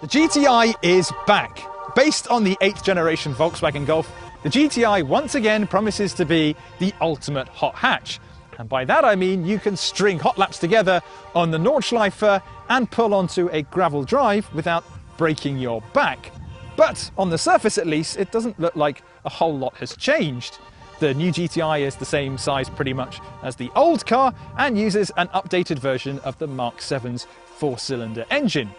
The GTI is back. Based on the 8th generation Volkswagen Golf, the GTI once again promises to be the ultimate hot hatch. And by that I mean you can string hot laps together on the Nordschleife and pull onto a gravel drive without breaking your back. But on the surface at least, it doesn't look like a whole lot has changed. The new GTI is the same size pretty much as the old car and uses an updated version of the Mark 7's 4-cylinder engine.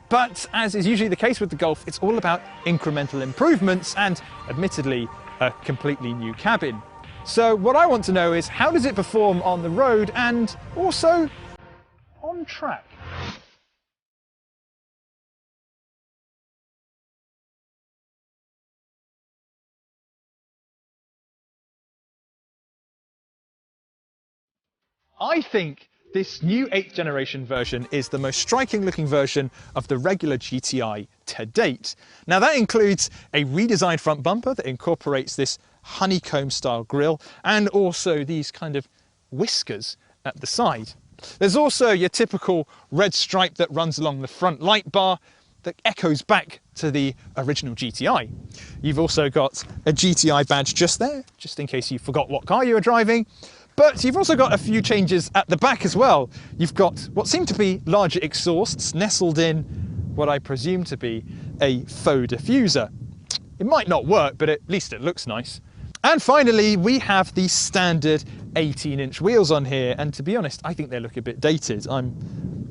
But as is usually the case with the Golf, it's all about incremental improvements and, admittedly, a completely new cabin. So what I want to know is, how does it perform on the road and also on track? I think this new 8th generation version is the most striking looking version of the regular GTI to date. Now that includes a redesigned front bumper that incorporates this honeycomb style grille and also these kind of whiskers at the side. There's also your typical red stripe that runs along the front light bar that echoes back to the original GTI. You've also got a GTI badge just there, just in case you forgot what car you were driving. But you've also got a few changes at the back as well. You've got what seem to be larger exhausts nestled in what I presume to be a faux diffuser. It might not work, but at least it looks nice. And finally, we have the standard 18-inch wheels on here. And to be honest, I think they look a bit dated. I'm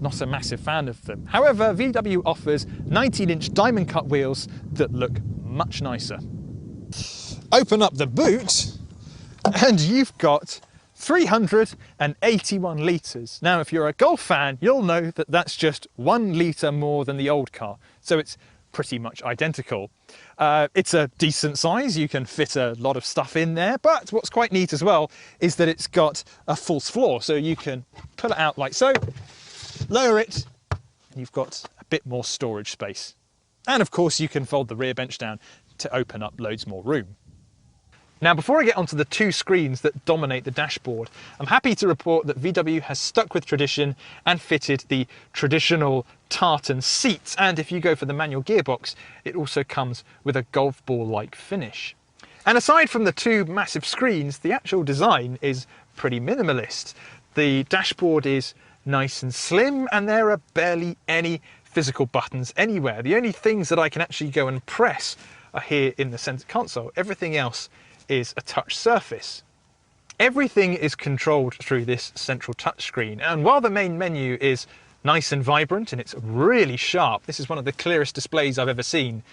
not a massive fan of them. However, VW offers 19-inch diamond cut wheels that look much nicer. Open up the boot and you've got 381 litres. Now, if you're a Golf fan, you'll know that that's just 1 litre more than the old car. So it's pretty much identical. It's a decent size. You can fit a lot of stuff in there. But what's quite neat as well is that it's got a false floor. So you can pull it out like so, lower it, and you've got a bit more storage space. And of course, you can fold the rear bench down to open up loads more room. Now, before I get onto the two screens that dominate the dashboard, I'm happy to report that VW has stuck with tradition and fitted the traditional tartan seats. And if you go for the manual gearbox, it also comes with a golf ball-like finish. And aside from the two massive screens, the actual design is pretty minimalist. The dashboard is nice and slim, and there are barely any physical buttons anywhere. The only things that I can actually go and press are here in the center console. Everything else is a touch surface. Everything is controlled through this central touchscreen, and while the main menu is nice and vibrant and it's really sharp, this is one of the clearest displays I've ever seen,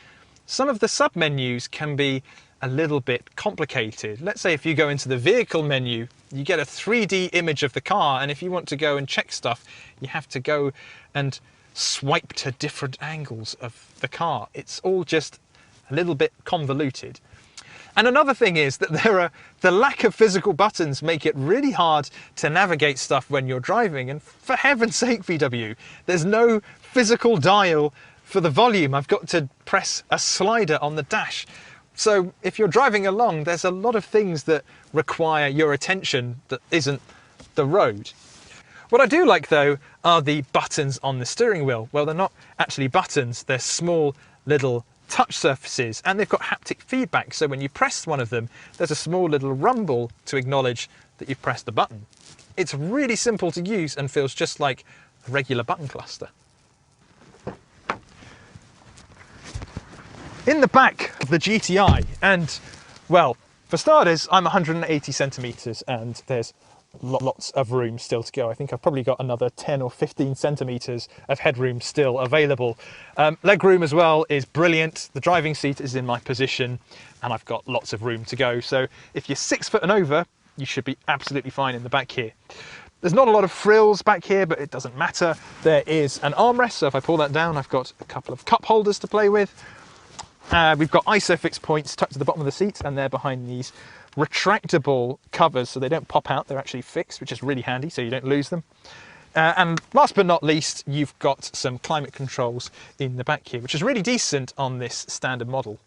some of the sub-menus can be a little bit complicated. Let's say if you go into the vehicle menu, you get a 3D image of the car, and if you want to go and check stuff, you have to go and swipe to different angles of the car. It's all just a little bit convoluted. And another thing is that the lack of physical buttons make it really hard to navigate stuff when you're driving. And for heaven's sake, VW, there's no physical dial for the volume. I've got to press a slider on the dash. So if you're driving along, there's a lot of things that require your attention that isn't the road. What I do like though are the buttons on the steering wheel. Well, they're not actually buttons, they're small little touch surfaces, and they've got haptic feedback, so when you press one of them there's a small little rumble to acknowledge that you've pressed the button. It's really simple to use and feels just like a regular button cluster. In the back of the GTI, and well, for starters, I'm 180 centimeters and there's lots of room still to go. I think I've probably got another 10 or 15 centimeters of headroom still available. Leg room as well is brilliant. The driving seat is in my position and I've got lots of room to go. So if you're 6 foot and over, you should be absolutely fine in the back here. There's not a lot of frills back here, but it doesn't matter. There is an armrest, so if I pull that down, I've got a couple of cup holders to play with. We've got ISOFIX points tucked to the bottom of the seat, and they're behind these retractable covers, so they don't pop out, they're actually fixed, which is really handy so you don't lose them. And last but not least, you've got some climate controls in the back here, which is really decent on this standard model.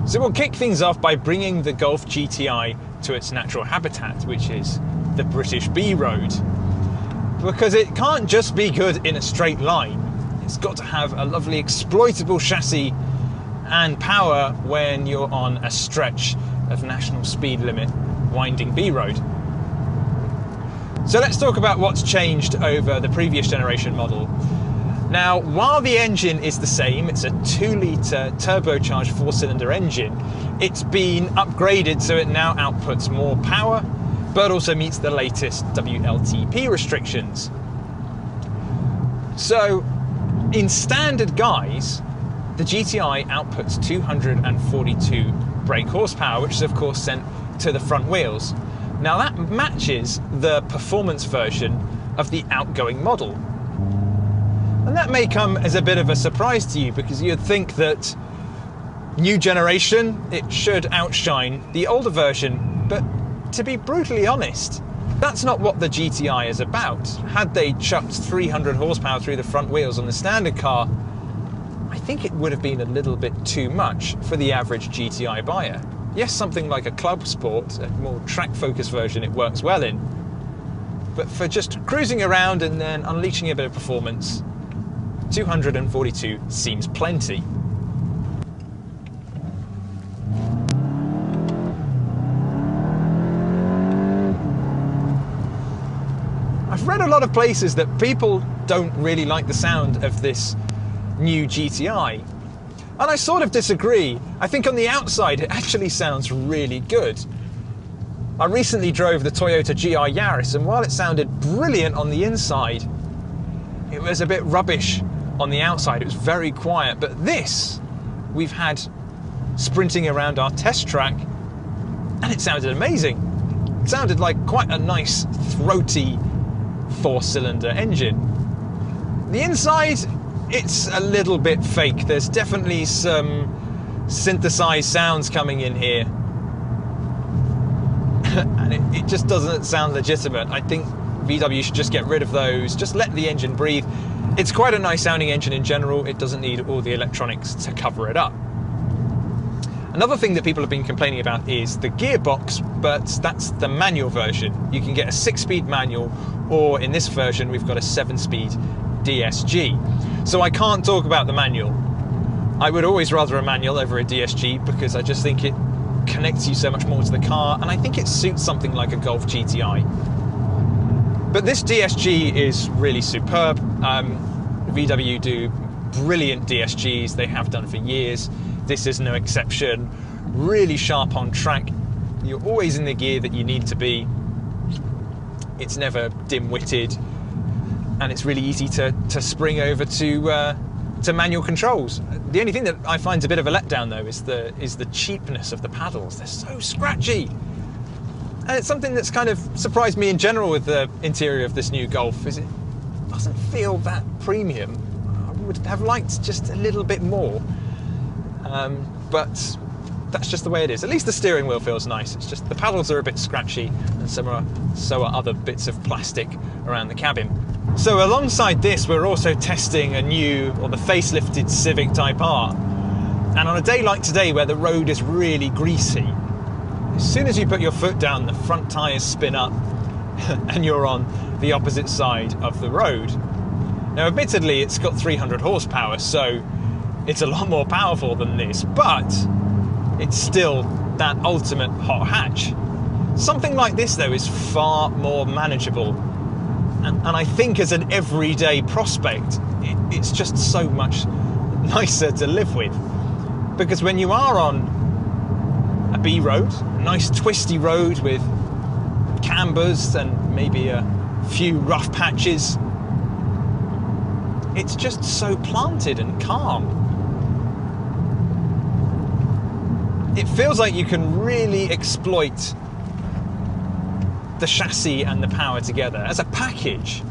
So we'll kick things off by bringing the Golf GTI to its natural habitat, which is the British B road. Because it can't just be good in a straight line. It's got to have a lovely exploitable chassis and power when you're on a stretch of national speed limit winding B road. So let's talk about what's changed over the previous generation model. Now, while the engine is the same, it's a 2-litre turbocharged 4-cylinder engine, it's been upgraded so it now outputs more power, but also meets the latest WLTP restrictions. So, in standard guise, the GTI outputs 242 brake horsepower, which is of course sent to the front wheels. Now that matches the performance version of the outgoing model. And that may come as a bit of a surprise to you, because you'd think that new generation, it should outshine the older version, but to be brutally honest, that's not what the GTI is about. Had they chucked 300 horsepower through the front wheels on the standard car, I think it would have been a little bit too much for the average GTI buyer. Yes, something like a club sport, a more track-focused version, it works well in. But for just cruising around and then unleashing a bit of performance, 242 seems plenty. I've read a lot of places that people don't really like the sound of this new GTI, and I sort of disagree. I think on the outside it actually sounds really good. I recently drove the Toyota GR Yaris, and while it sounded brilliant on the inside, it was a bit rubbish on the outside. It was very quiet. But this, we've had sprinting around our test track, and it sounded amazing. It sounded like quite a nice throaty 4-cylinder engine. The inside, it's a little bit fake. There's definitely some synthesized sounds coming in here. And it just doesn't sound legitimate. I think VW should just get rid of those, just let the engine breathe. It's quite a nice sounding engine in general. It doesn't need all the electronics to cover it up. Another thing that people have been complaining about is the gearbox, but that's the manual version. You can get a 6-speed manual, or in this version we've got a 7-speed DSG. So I can't talk about the manual. I would always rather a manual over a DSG, because I just think it connects you so much more to the car, and I think it suits something like a Golf GTI. But this DSG is really superb. VW do brilliant DSGs, they have done for years. This is no exception. Really sharp on track. You're always in the gear that you need to be. It's never dim-witted, and it's really easy to spring over to manual controls. The only thing that I find a bit of a letdown though is the cheapness of the paddles. They're so scratchy. And it's something that's kind of surprised me in general with the interior of this new Golf, is it doesn't feel that premium. I would have liked just a little bit more. But that's just the way it is. At least the steering wheel feels nice. It's just the paddles are a bit scratchy, and so are other bits of plastic around the cabin. So alongside this, we're also testing the facelifted Civic Type R. And on a day like today, where the road is really greasy, as soon as you put your foot down, the front tyres spin up and you're on the opposite side of the road. Now, admittedly, it's got 300 horsepower, so it's a lot more powerful than this, but it's still that ultimate hot hatch. Something like this, though, is far more manageable. And I think as an everyday prospect, it's just so much nicer to live with. Because when you are on a B road, a nice twisty road with cambers and maybe a few rough patches, it's just so planted and calm. It feels like you can really exploit the chassis and the power together as a package.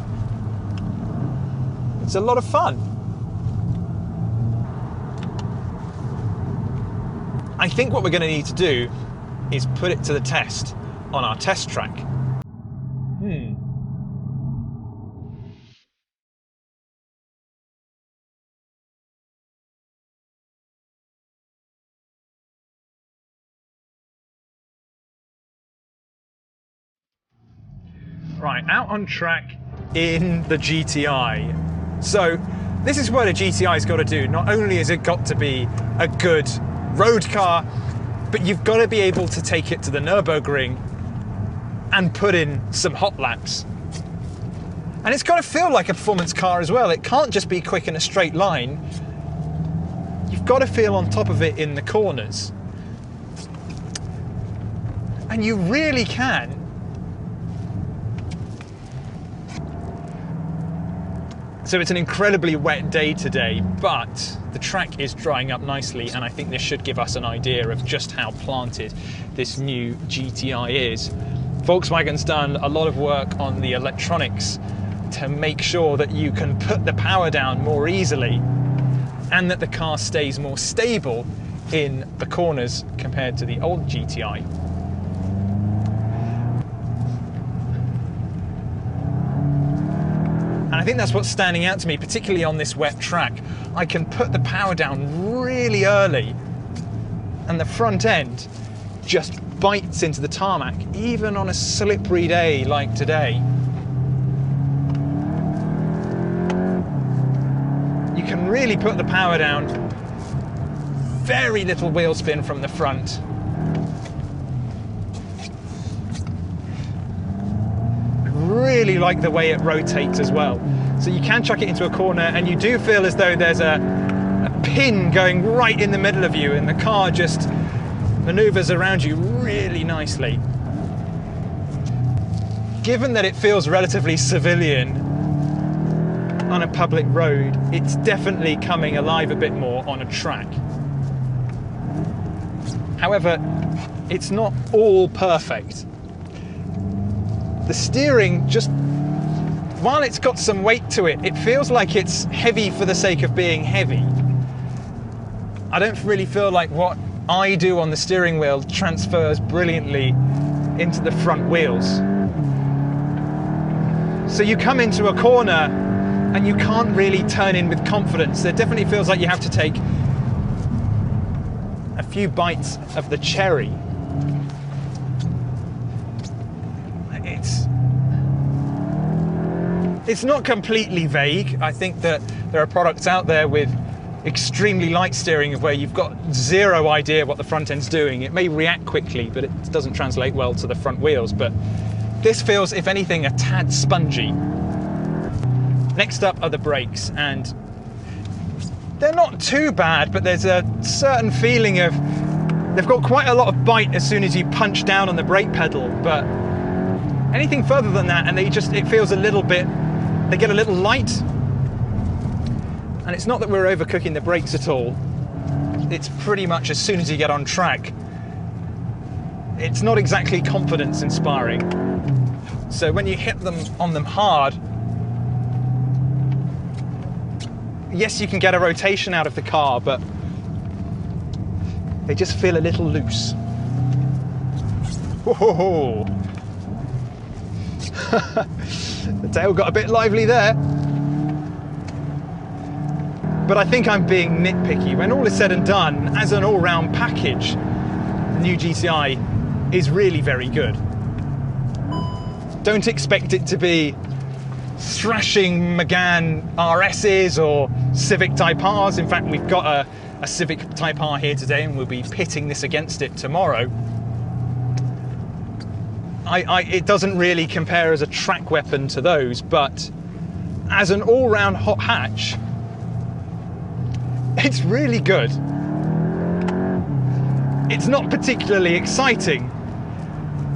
It's a lot of fun. I think what we're going to need to do is put it to the test on our test track. Right, out on track in the GTI. So This is what a GTI's got to do. Not only has it got to be a good road car, but you've got to be able to take it to the Nürburgring and put in some hot laps. And it's got to feel like a performance car as well. It can't just be quick in a straight line. You've got to feel on top of it in the corners. And you really can. So it's an incredibly wet day today, but the track is drying up nicely, and I think this should give us an idea of just how planted this new GTI is. Volkswagen's done a lot of work on the electronics to make sure that you can put the power down more easily and that the car stays more stable in the corners compared to the old GTI. And I think that's what's standing out to me, particularly on this wet track. I can put the power down really early and the front end just bites into the tarmac, even on a slippery day like today. You can really put the power down, very little wheel spin from the front. Really like the way it rotates as well. So you can chuck it into a corner and you do feel as though there's a pin going right in the middle of you and the car just maneuvers around you really nicely. Given that it feels relatively civilian on a public road, it's definitely coming alive a bit more on a track. However, it's not all perfect. The steering just, while it's got some weight to it, it feels like it's heavy for the sake of being heavy. I don't really feel like what I do on the steering wheel transfers brilliantly into the front wheels. So you come into a corner and you can't really turn in with confidence. It definitely feels like you have to take a few bites of the cherry. It's not completely vague. I think that there are products out there with extremely light steering where you've got zero idea what the front end's doing. It may react quickly, but it doesn't translate well to the front wheels. But this feels, if anything, a tad spongy. Next up are the brakes, and they're not too bad, but there's a certain feeling of, they've got quite a lot of bite as soon as you punch down on the brake pedal, but anything further than that, and it feels a little bit, they get a little light. And it's not that we're overcooking the brakes at all. It's pretty much as soon as you get on track. It's not exactly confidence inspiring. So when you hit them on them hard, yes, you can get a rotation out of the car, but they just feel a little loose. Whoa. The tail got a bit lively there. But I think I'm being nitpicky. When all is said and done, as an all-round package, the new GTI is really very good. Don't expect it to be thrashing Megane RSs or Civic Type Rs. In fact, we've got a Civic Type R here today and we'll be pitting this against it tomorrow. It doesn't really compare as a track weapon to those, but as an all-round hot hatch, it's really good. It's not particularly exciting,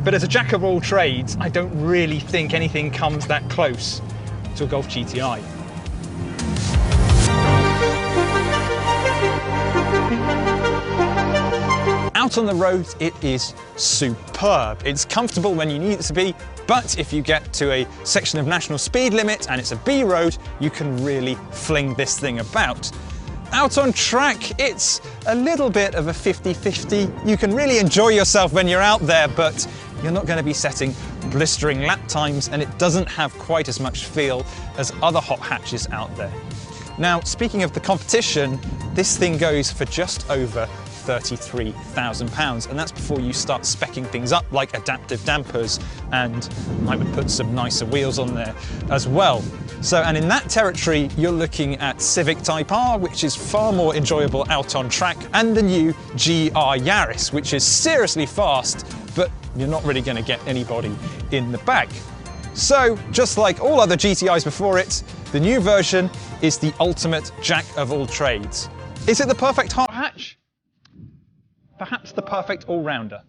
but as a jack of all trades, I don't really think anything comes that close to a Golf GTI. Out on the road, it is superb. It's comfortable when you need it to be, but if you get to a section of national speed limit and it's a B road, you can really fling this thing about. Out on track, it's a little bit of a 50-50. You can really enjoy yourself when you're out there, but you're not going to be setting blistering lap times, and it doesn't have quite as much feel as other hot hatches out there. Now, speaking of the competition, this thing goes for just over £33,000, and that's before you start speccing things up like adaptive dampers, and I would put some nicer wheels on there as well. So, and in that territory, you're looking at Civic Type R, which is far more enjoyable out on track, and the new GR Yaris, which is seriously fast, but you're not really going to get anybody in the back. So, just like all other GTIs before it, the new version is the ultimate jack of all trades. Is it the perfect hot hatch? Perhaps the perfect all-rounder.